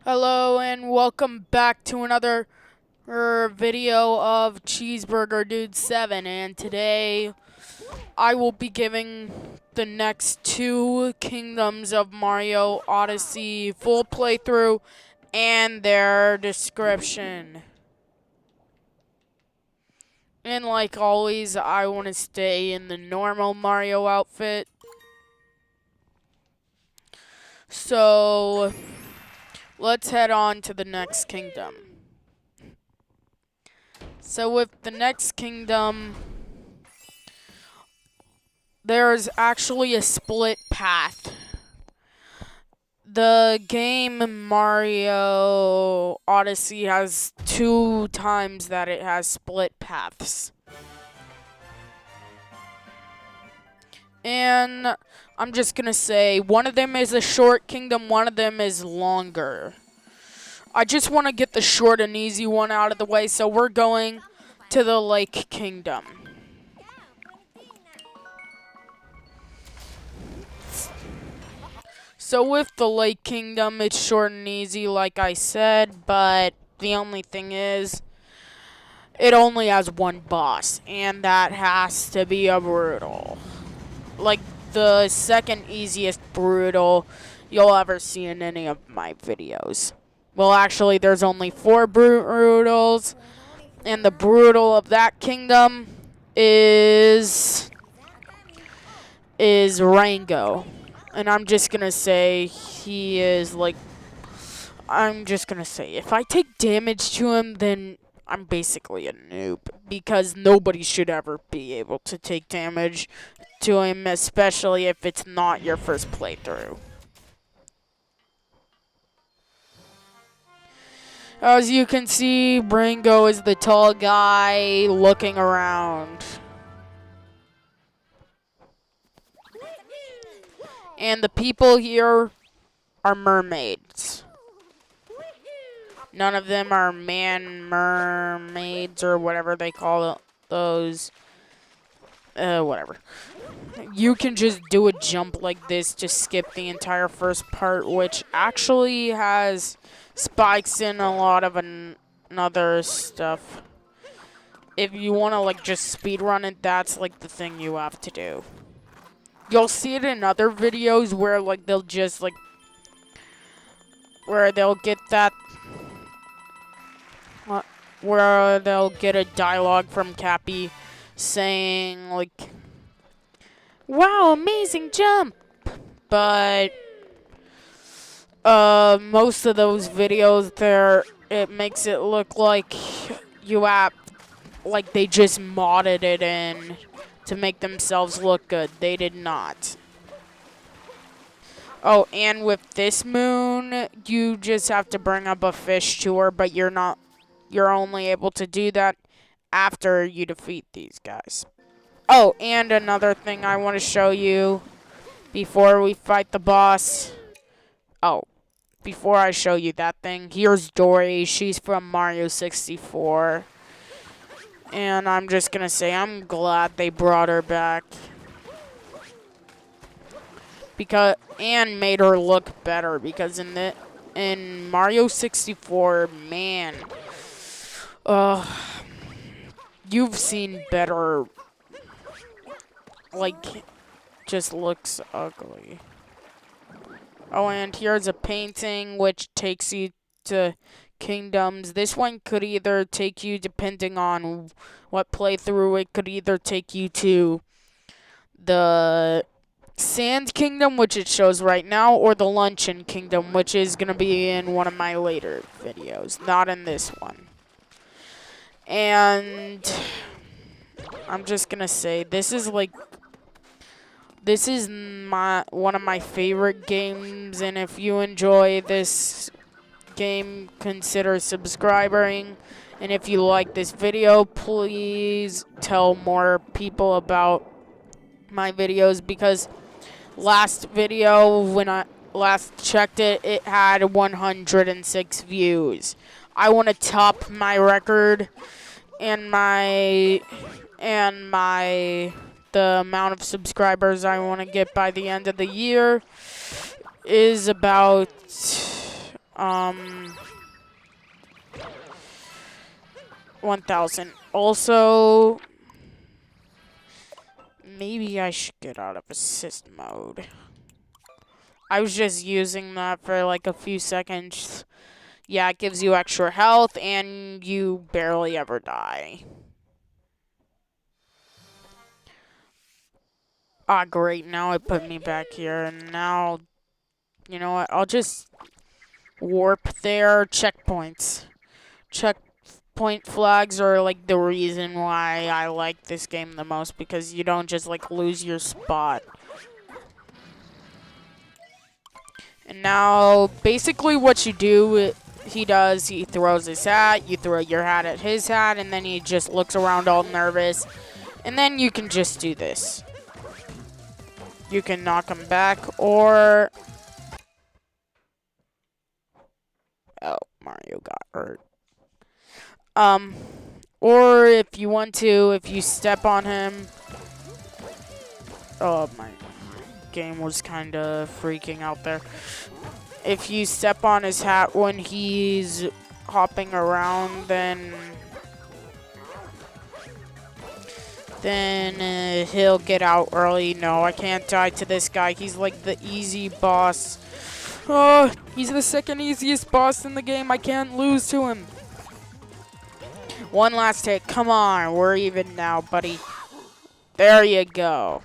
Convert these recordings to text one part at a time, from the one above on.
Hello and welcome back to another video of Cheeseburger Dude 7, and today I will be giving the next two Kingdoms of Mario Odyssey full playthrough and their description. And like always, I want to stay in the normal Mario outfit. So let's head on to the next kingdom. So with the next kingdom, there's actually a split path. The game Mario Odyssey has 2 times that it has split paths. And I'm just gonna say, one of them is a short kingdom, one of them is longer. I just want to get the short and easy one out of the way, so we're going to the Lake Kingdom. So with the Lake Kingdom, it's short and easy, like I said, but the only thing is, it only has one boss, and that has to be a brutal. Like, the second easiest brutal you'll ever see in any of my videos. Well, actually, there's only 4 brutals, and the brutal of that kingdom is Rango. And I'm just gonna say he is like, I'm just gonna say if I take damage to him, then I'm basically a noob, because nobody should ever be able to take damage to him, especially if it's not your first playthrough. As you can see, Rango is the tall guy looking around. And the people here are mermaids. None of them are mermaids or whatever they call those. Whatever. You can just do a jump like this to skip the entire first part, which actually has spikes in a lot of another stuff. If you want to like just speedrun it, that's like the thing you have to do. You'll see it in other videos where like they'll just like where they'll get a dialogue from K.O.P saying like, "Wow, amazing jump." But most of those videos there, it makes it look like like they just modded it in to make themselves look good. They did not. Oh, and with this moon, you just have to bring up a fish to her, but you're only able to do that after you defeat these guys. Oh, and another thing I want to show you before we fight the boss. Oh, before I show you that thing, here's Dory. She's from Mario 64. And I'm just going to say I'm glad they brought her back. And made her look better, because in Mario 64, man, you've seen better, like, just looks ugly. Oh, and here's a painting which takes you to kingdoms. This one could either take you, depending on what playthrough, it could either take you to the Sand Kingdom, which it shows right now, or the Luncheon Kingdom, which is going to be in one of my later videos, not in this one. And I'm just going to say, this is one of my favorite games, and if you enjoy this game, consider subscribing. And if you like this video, please tell more people about my videos, because last video, when I last checked it, it had 106 views. I want to top my record, and the amount of subscribers I want to get by the end of the year is about Um, 1,000. Also, maybe I should get out of assist mode. I was just using that for like a few seconds. Yeah, it gives you extra health and you barely ever die. Ah, great. Now it put me back here. And now, you know what? I'll just warp there. Checkpoints. Checkpoint flags are like the reason why I like this game the most, because you don't just like lose your spot. And now, basically what you do, he throws his hat, you throw your hat at his hat, and then he just looks around all nervous. And then you can just do this. You can knock him back, or... Oh, Mario got hurt. Or if you want to, if you step on him... Oh, my game was kind of freaking out there. If you step on his hat when he's hopping around, then he'll get out early. No, I can't die to this guy. He's like the easy boss. Oh, he's the second easiest boss in the game. I can't lose to him. One last hit. Come on, we're even now, buddy. There you go.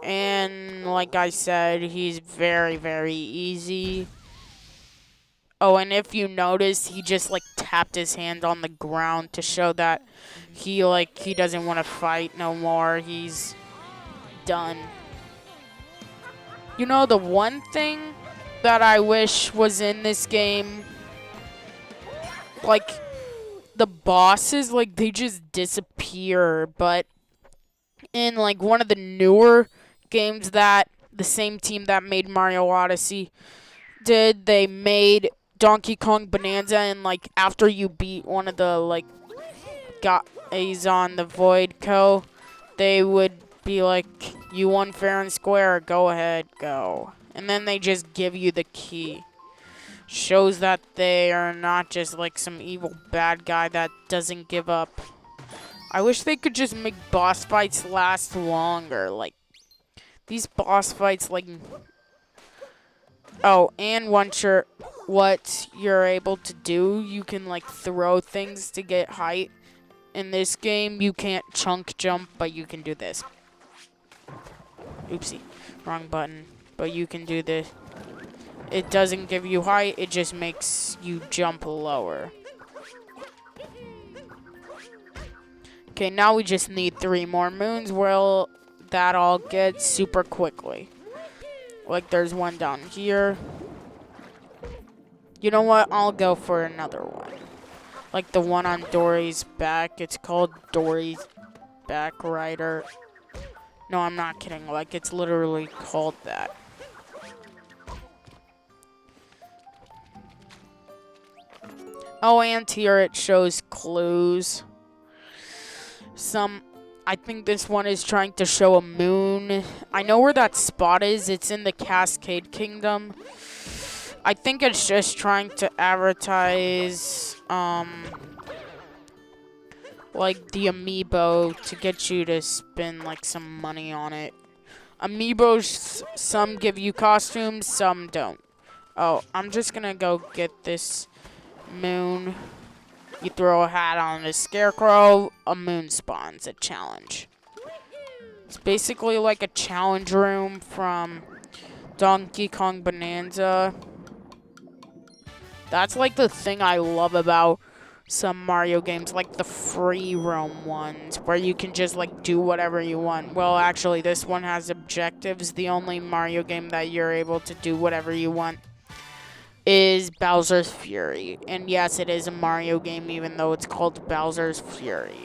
And like I said, he's very, very easy. Oh, and if you notice, he just like tapped his hand on the ground to show that he doesn't want to fight no more. He's done. You know, the one thing that I wish was in this game, like the bosses, like they just disappear, but in like one of the newer games that the same team that made Mario Odyssey did, they made Donkey Kong Bonanza, and like after you beat one of the like guys on the Void Co, they would be like, you won fair and square, go ahead, go. And then they just give you the key. Shows that they are not just like some evil bad guy that doesn't give up. I wish they could just make boss fights last longer. Like, these boss fights, like... Oh, and what you're able to do, you can, like, throw things to get height. In this game, you can't chunk jump, but you can do this. Oopsie. Wrong button. But you can do this. It doesn't give you height, it just makes you jump lower. Okay, now we just need 3 more moons. Well, that all gets super quickly. Like, there's one down here. You know what? I'll go for another one. Like the one on Dory's back. It's called Dory's Back Rider. No, I'm not kidding. Like, it's literally called that. Oh, and here it shows clues. I think this one is trying to show a moon. I know where that spot is. It's in the Cascade Kingdom. I think it's just trying to advertise, like the amiibo to get you to spend like some money on it. Amiibos, some give you costumes, some don't. Oh, I'm just gonna go get this moon. You throw a hat on a scarecrow, a moon spawns. A challenge. It's basically like a challenge room from Donkey Kong Bonanza. That's like the thing I love about some Mario games, like the free roam ones, where you can just like do whatever you want. Well, actually, this one has objectives. The only Mario game that you're able to do whatever you want is Bowser's Fury. And yes, it is a Mario game, even though it's called Bowser's Fury.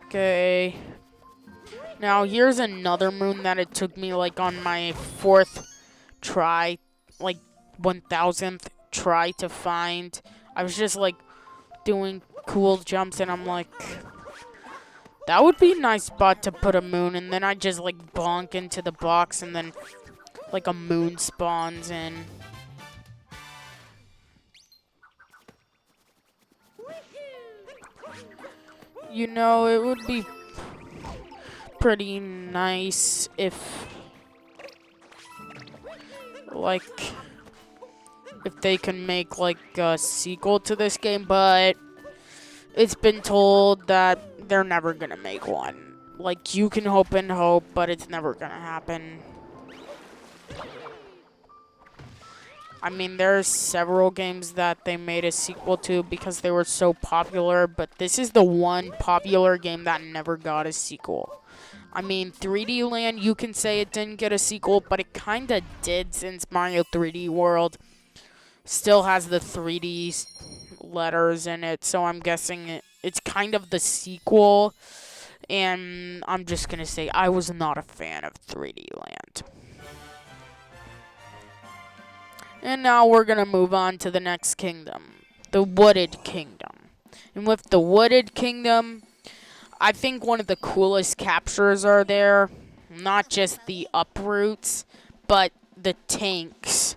Okay. Now, here's another moon that it took me, like, on my 4th try, like, 1,000th try to find. I was just, like, doing cool jumps, and I'm like, That would be a nice spot to put a moon, and then I just like bonk into the box, and then like a moon spawns in. You know, it would be pretty nice if, like, if they can make like a sequel to this game, but it's been told that they're never gonna make one. Like, you can hope and hope, but it's never gonna happen. I mean, there's several games that they made a sequel to because they were so popular, but this is the one popular game that never got a sequel. I mean, 3D Land, you can say it didn't get a sequel, but it kinda did, since Mario 3D World still has the 3D letters in it, so I'm guessing it's kind of the sequel. And I'm just gonna say I was not a fan of 3D Land. And now we're gonna move on to the next kingdom, the Wooded Kingdom. And with the Wooded Kingdom, I think one of the coolest captures are there. Not just the uproots, but the tanks.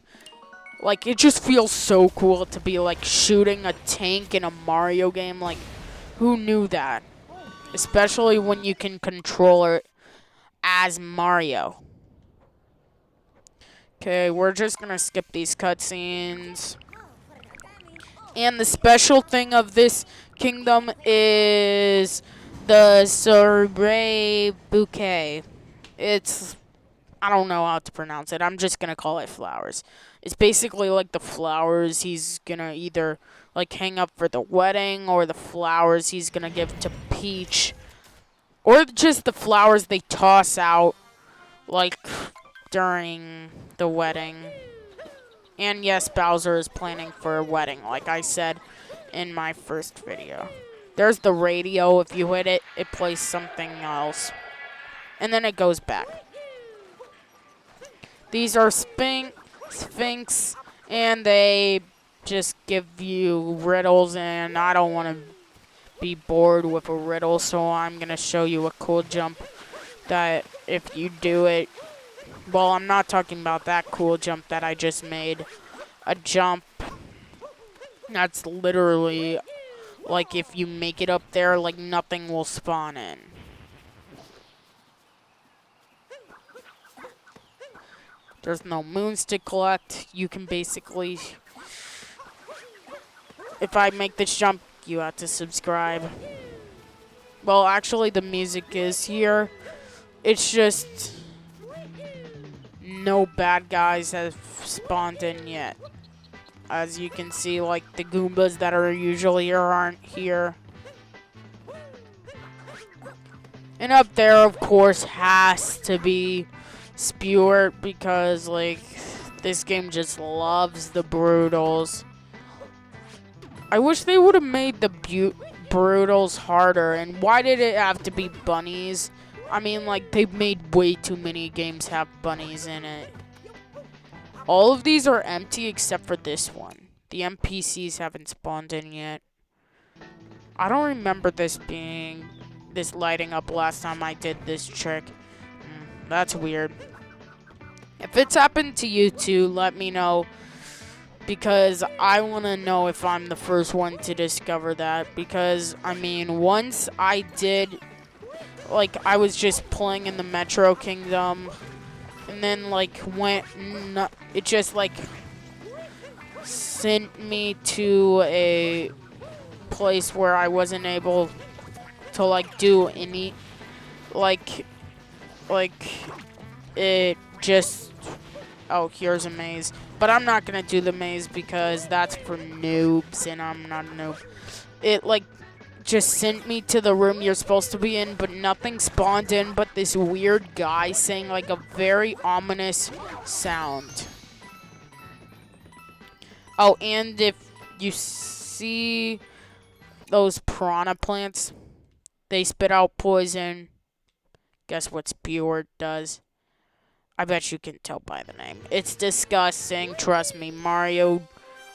Like, it just feels so cool to be, like, shooting a tank in a Mario game. Like, who knew that? Especially when you can control it as Mario. Okay, we're just gonna skip these cutscenes. And the special thing of this kingdom is the Sorbet Bouquet. It's, I don't know how to pronounce it. I'm just gonna call it flowers. It's basically like the flowers he's gonna either like hang up for the wedding, or the flowers he's gonna give to Peach, or just the flowers they toss out like during the wedding. And yes, Bowser is planning for a wedding, like I said in my first video. There's the radio. If you hit it, it plays something else. And then it goes back. These are Sphinx, and they just give you riddles, and I don't want to be bored with a riddle, so I'm going to show you a cool jump that if you do it, well, I'm not talking about that cool jump that I just made. A jump that's literally, like, if you make it up there, like, nothing will spawn in. There's no moons to collect. You can basically, if I make this jump, you have to subscribe. Well, actually, the music is here. It's just no bad guys have spawned in yet. As you can see, like, the Goombas that are usually here aren't here. And up there, of course, has to be Spewart, because, like, this game just loves the Brutals. I wish they would have made the Brutals harder. And why did it have to be bunnies? I mean, like, they've made way too many games have bunnies in it. All of these are empty except for this one. The NPCs haven't spawned in yet. I don't remember this lighting up last time I did this trick. That's weird. If it's happened to you too, let me know. Because I want to know if I'm the first one to discover that. Because, I mean, once I did, like, I was just playing in the Metro Kingdom. And then, like, it just, like, sent me to a place where I wasn't able to, like, do any, like, it just, oh, here's a maze. But I'm not going to do the maze because that's for noobs, and I'm not a noob. It, like, just sent me to the room you're supposed to be in, but nothing spawned in but this weird guy saying, like, a very ominous sound. Oh, and if you see those piranha plants, they spit out poison. Guess what Spewart does? I bet you can tell by the name. It's disgusting, trust me. Mario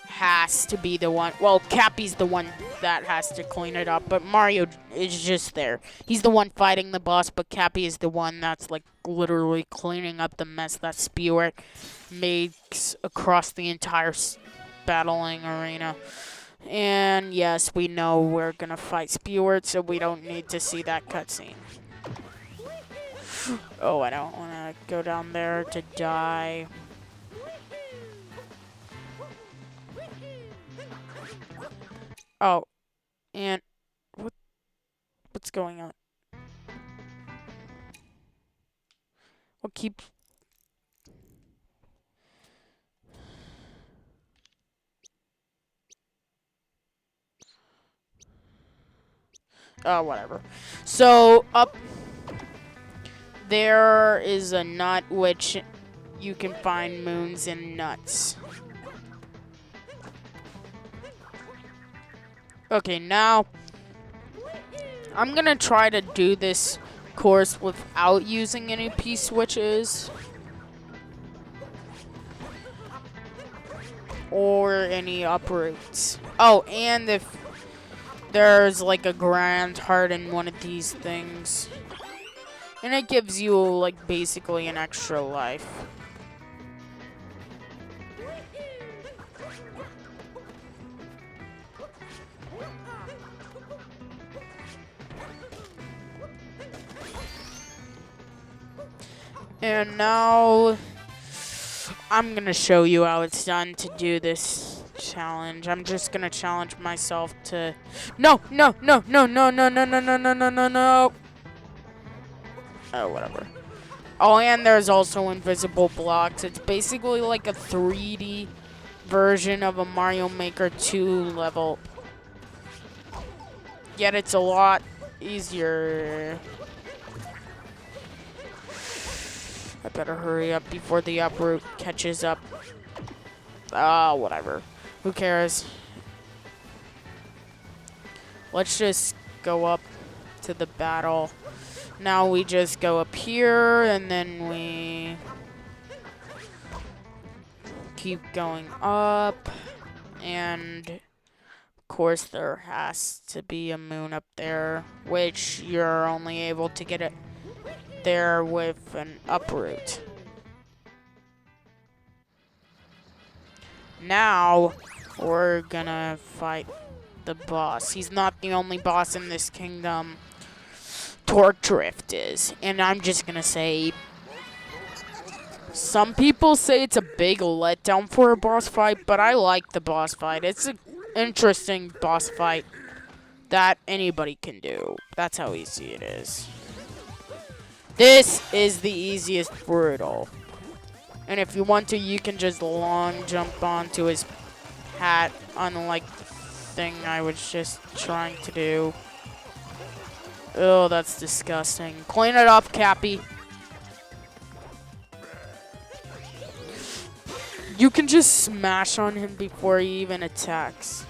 has to be the one. Well, Cappy's the one that has to clean it up, but Mario is just there. He's the one fighting the boss, but Cappy is the one that's like literally cleaning up the mess that Spewer makes across the entire battling arena. And yes, we know we're gonna fight Spewart, so we don't need to see that cutscene. Oh, I don't want to go down there to die. Oh, and what's going on? We'll keep. Oh, whatever. So up there is a nut which you can find moons and nuts. Okay, now I'm gonna try to do this course without using any P-switches or any uproots. Oh, and if there's like a grand heart in one of these things, and it gives you like basically an extra life. And now I'm gonna show you how it's done to do this challenge. I'm just gonna challenge myself to no. Oh, whatever. Oh, and there's also invisible blocks. It's basically like a 3D version of a Mario Maker 2 level. Yet it's a lot easier. I better hurry up before the uproot catches up. Ah, whatever. Who cares? Let's just go up to the battle. Now we just go up here, and then we keep going up. And, of course, there has to be a moon up there, which you're only able to get it there with an uproot. Now we're gonna fight the boss. He's not the only boss in this kingdom. Torque Drift is, and I'm just gonna say, some people say it's a big letdown for a boss fight, but I like the boss fight. It's an interesting boss fight that anybody can do. That's how easy it is. This is the easiest brutal. And if you want to, you can just long jump onto his hat, unlike the thing I was just trying to do. Oh, that's disgusting. Clean it up, Cappy. You can just smash on him before he even attacks.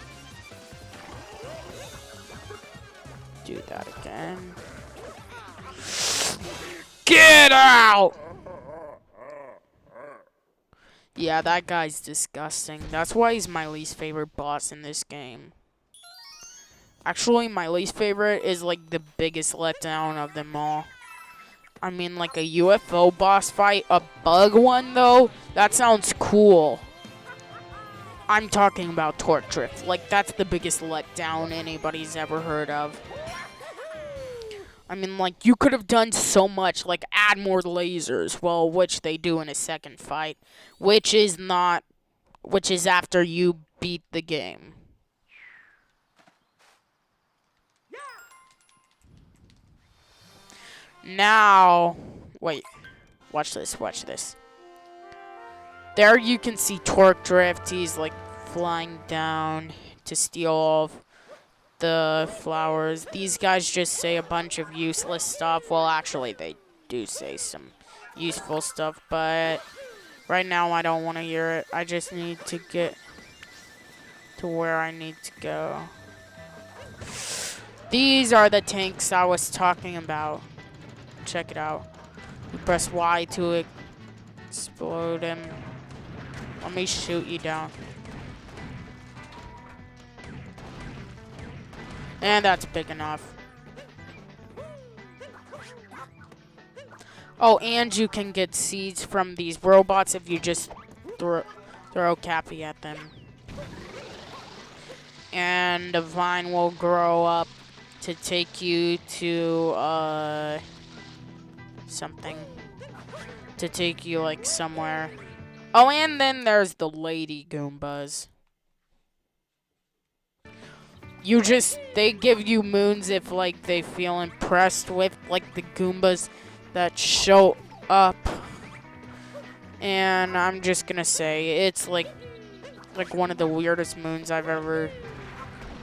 Do that again. Get out! Yeah, that guy's disgusting. That's why he's my least favorite boss in this game. Actually, my least favorite is like the biggest letdown of them all. I mean, like a UFO boss fight, a bug one though, that sounds cool. I'm talking about Torque Drift. Like, that's the biggest letdown anybody's ever heard of. I mean, like, you could have done so much, like, add more lasers, well, which they do in a second fight, which is after you beat the game. Now, wait, watch this. There you can see Torque Drift. He's, like, flying down to steal all of the flowers. These guys just say a bunch of useless stuff. Well, actually, they do say some useful stuff, but right now I don't want to hear it. I just need to get to where I need to go. These are the tanks I was talking about. Check it out. You press Y to explode him. Let me shoot you down. And that's big enough. Oh, and you can get seeds from these robots if you just throw K.O.P at them. And a vine will grow up to take you to, something. To take you, like, somewhere. Oh, and then there's the Lady Goombas. They give you moons if, like, they feel impressed with, like, the Goombas that show up. And I'm just gonna say, it's, like one of the weirdest moons I've ever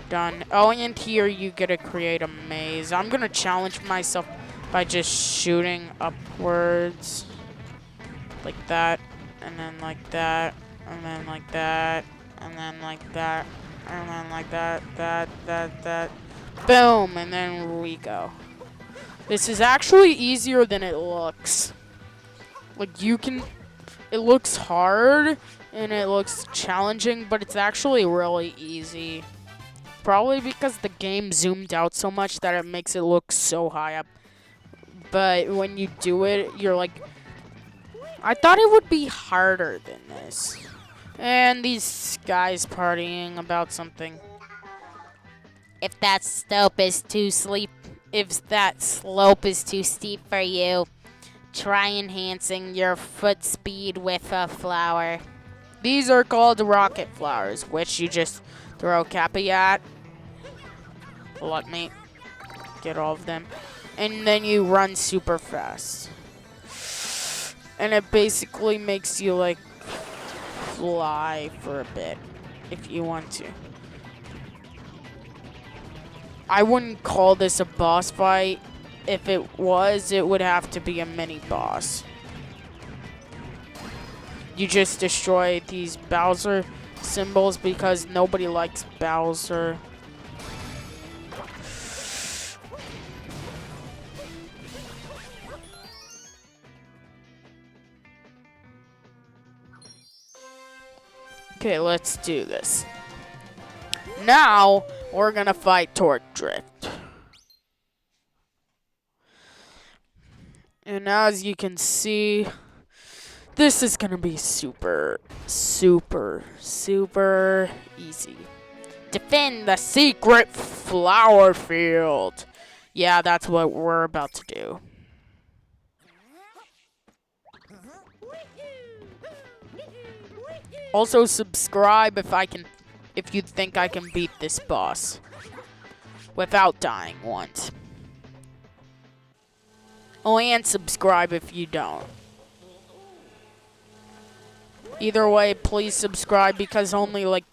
done. Oh, and here you get to create a maze. I'm gonna challenge myself by just shooting upwards. Like that, and then like that, and then like that, and then like that, and then like that, that. Boom, and then we go. This is actually easier than it looks. Like, it looks hard, and it looks challenging, but it's actually really easy. Probably because the game zoomed out so much that it makes it look so high up. But when you do it, you're like, I thought it would be harder than this. And these guys partying about something. If that slope is too steep for you, try enhancing your foot speed with a flower. These are called rocket flowers, which you just throw K.O.P at. Let me get all of them. And then you run super fast. And it basically makes you, like, fly for a bit, if you want to. I wouldn't call this a boss fight. If it was, it would have to be a mini boss. You just destroy these Bowser symbols because nobody likes Bowser. Okay, let's do this. Now, we're gonna fight Torque Drift. And as you can see, this is gonna be super easy. Defend the secret flower field. Yeah, that's what we're about to do. Also, subscribe if you think I can beat this boss without dying once. Oh, and subscribe if you don't. Either way, please subscribe because only, like,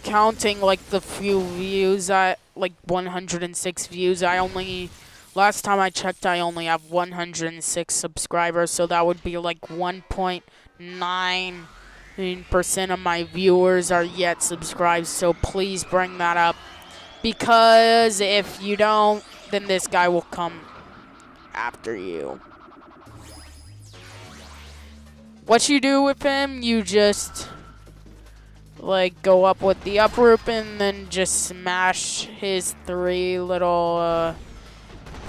counting, like, the few views, like 106 views, last time I checked, I only have 106 subscribers, so that would be like 1.9% of my viewers are yet subscribed, so please bring that up. Because if you don't, then this guy will come after you. What you do with him, you just, like, go up with the up rope and then just smash his 3 little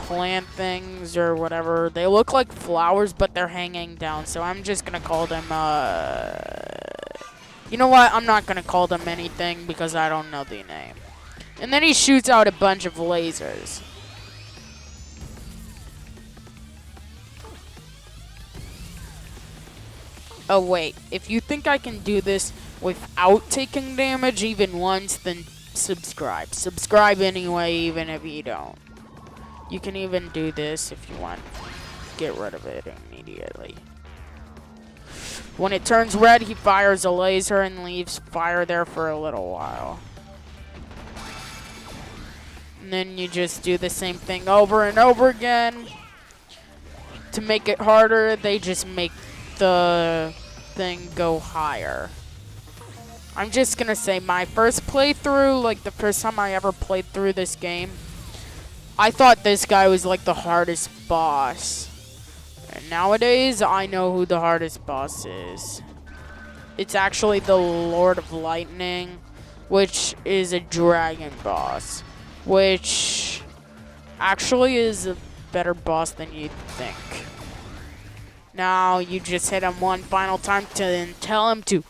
plant things or whatever. They look like flowers, but they're hanging down, so I'm just gonna call them, you know what? I'm not gonna call them anything because I don't know the name. And then he shoots out a bunch of lasers. Oh, wait. If you think I can do this without taking damage even once, then subscribe. Subscribe anyway, even if you don't. You can even do this if you want. Get rid of it immediately. When it turns red, he fires a laser and leaves fire there for a little while. And then you just do the same thing over and over again. To make it harder, they just make the thing go higher. I'm just gonna say my first playthrough, like the first time I ever played through this game, I thought this guy was like the hardest boss. And nowadays, I know who the hardest boss is. It's actually the Lord of Lightning. which is a dragon boss, which actually is a better boss than you'd think. Now you just hit him one final time to then tell him to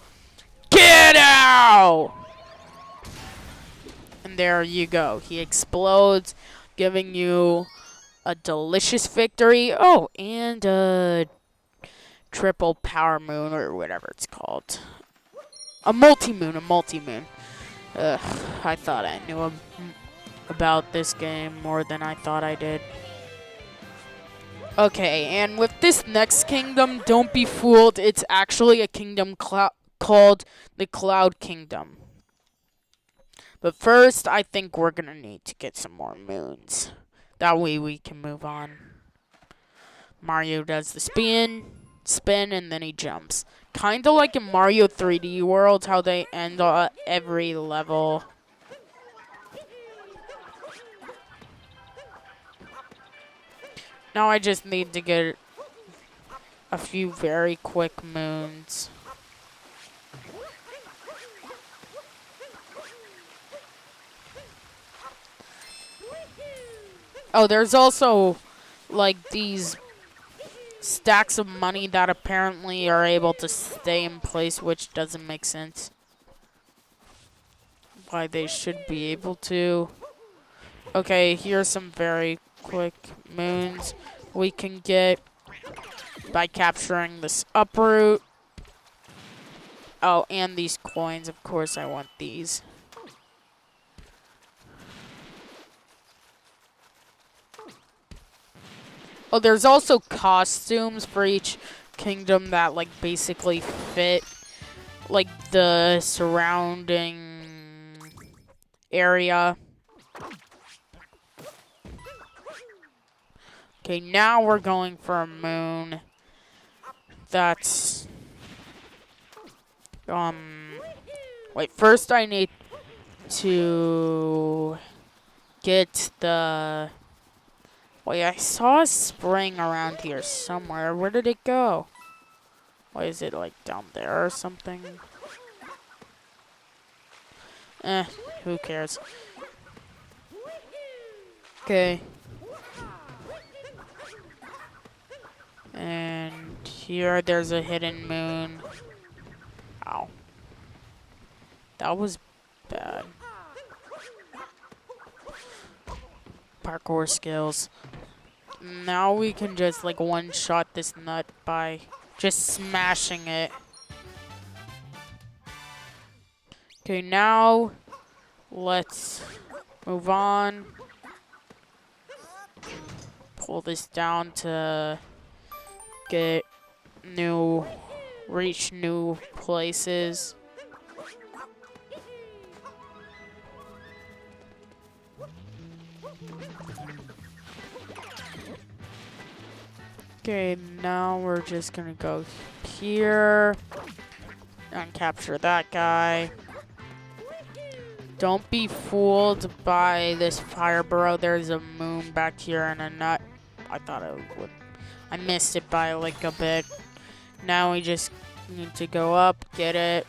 get out! And there you go. He explodes, giving you a delicious victory. Oh, and a triple power moon or whatever it's called. A multi-moon, a multi-moon. I thought I knew about this game more than I thought I did. Okay, and with this next kingdom, don't be fooled. It's actually a kingdom called the Cloud Kingdom. But first, I think we're going to need to get some more moons. That way we can move on. Mario does the spin, and then he jumps. Kind of like in Mario 3D World, how they end every level. Now I just need to get a few very quick moons. Oh, there's also like these stacks of money that apparently are able to stay in place, which doesn't make sense. Why they should be able to. Okay, here's some very quick moons we can get by capturing this uproot. Oh, and these coins. Of course, I want these. Oh, there's also costumes for each kingdom that, like, basically fit, like, the surrounding area. Okay, now we're going for a moon that's, wait, first I need to get the, wait, I saw a spring around here somewhere. Where did it go? Why is it, like, down there or something? Who cares? Okay. And here, there's a hidden moon. Ow. That was bad. Parkour skills. Now we can just, like, one-shot this nut by just smashing it. Okay, now let's move on. Pull this down to reach new places. Okay, now we're just gonna go here and capture that guy. Don't be fooled by this fire burrow. There's a moon back here and a nut. I thought I would. I missed it by like a bit. Now we just need to go up, get it.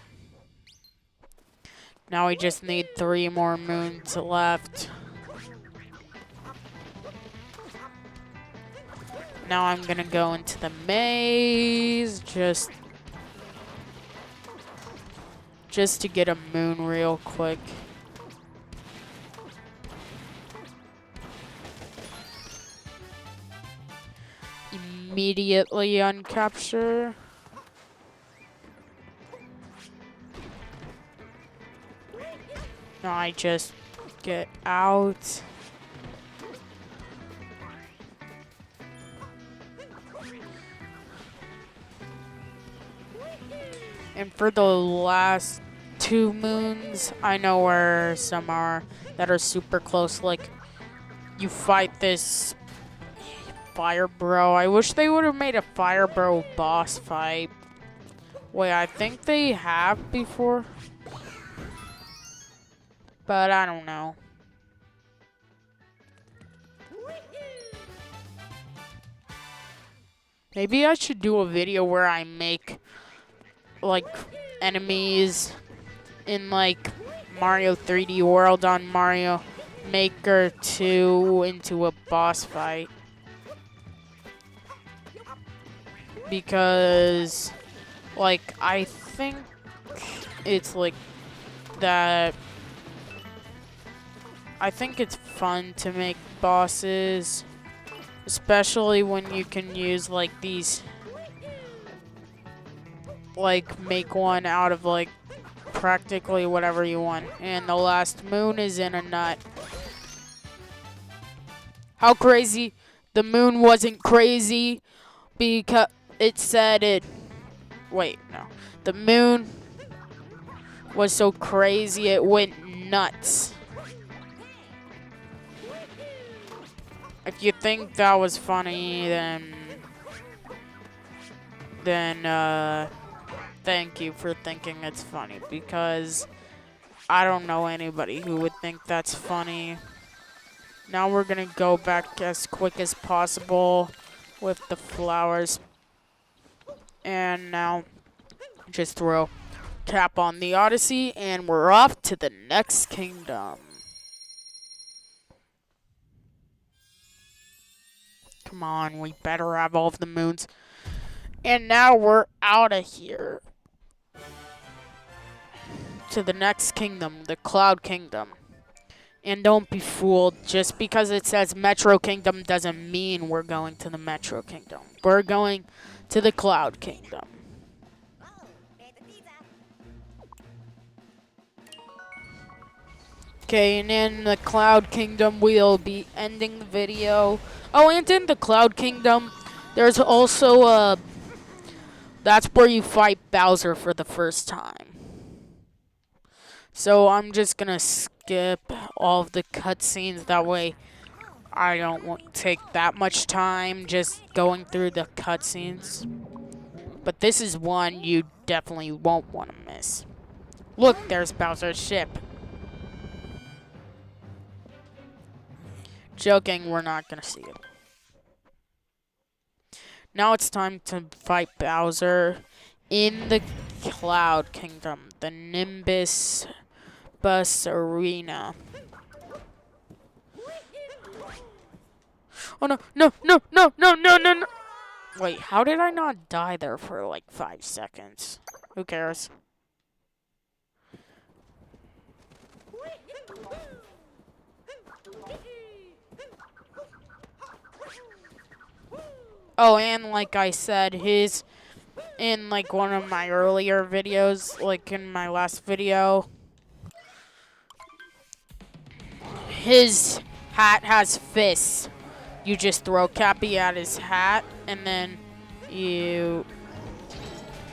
Now we just need 3 more moons left. Now I'm gonna go into the maze just to get a moon real quick. Immediately uncapture. Now I just get out. And for the last 2 moons, I know where some are that are super close. Like, you fight this fire bro. I wish they would have made a fire bro boss fight. Wait, I think they have before. But I don't know. Maybe I should do a video where I make, like, enemies in, like, Mario 3D World on Mario Maker 2 into a boss fight. Because, like, I think it's like that. I think it's fun to make bosses, especially when you can use like these, like make one out of like practically whatever you want. And the last moon is in a nut. How crazy? The moon wasn't crazy because it said it. Wait, no. The moon was so crazy it went nuts. If you think that was funny, then thank you for thinking it's funny, because I don't know anybody who would think that's funny. Now we're gonna go back as quick as possible with the flowers. And now just throw tap on the Odyssey and we're off to the next kingdom. Come on, we better have all of the moons. And now we're out of here. To the next kingdom, the Cloud Kingdom. And don't be fooled, just because it says Metro Kingdom doesn't mean we're going to the Metro Kingdom. We're going to the Cloud Kingdom. Okay, and in the Cloud Kingdom, we'll be ending the video. Oh, and in the Cloud Kingdom, there's also that's where you fight Bowser for the first time. So I'm just gonna skip all of the cutscenes. That way, I don't want to take that much time just going through the cutscenes. But this is one you definitely won't want to miss. Look, there's Bowser's ship. Joking, we're not gonna see it. Now it's time to fight Bowser in the Cloud Kingdom, the Nimbus Bus Arena. Oh no, no, no, no, no, no, no, no. Wait, how did I not die there for like 5 seconds? Who cares? Oh, and like I said, in like one of my earlier videos, like in my last video, his hat has fists. You just throw K.O.P at his hat, and then you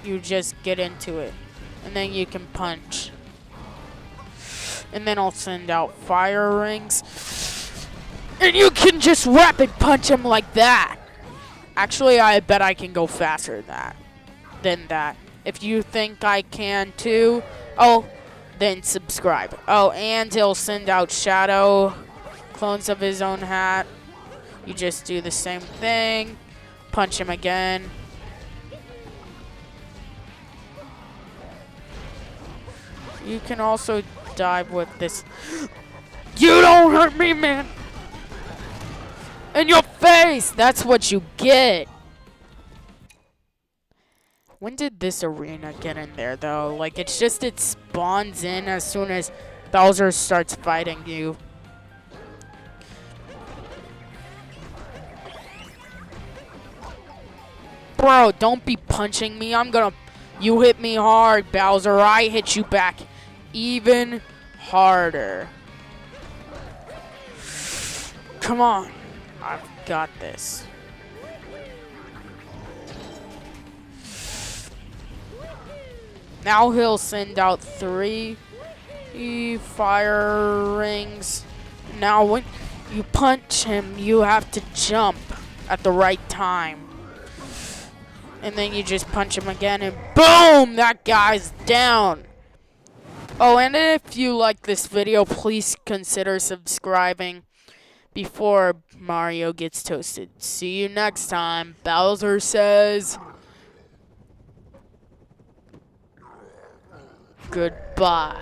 just get into it, and then you can punch. And then I'll send out fire rings, and you can just rapid punch him like that. Actually, I bet I can go faster than that. If you think I can too, oh, then subscribe. Oh, and he'll send out shadow clones of his own hat. You just do the same thing. Punch him again. You can also dive with this. You don't hurt me, man! In your face! That's what you get. When did this arena get in there, though? Like, it's just it spawns in as soon as Bowser starts fighting you. Bro, don't be punching me. You hit me hard, Bowser. I hit you back even harder. Come on. I've got this. Now he'll send out 3 fire rings. Now when you punch him, you have to jump at the right time. And then you just punch him again and boom! That guy's down. Oh, and if you like this video, please consider subscribing before Mario gets toasted. See you next time. Bowser says goodbye.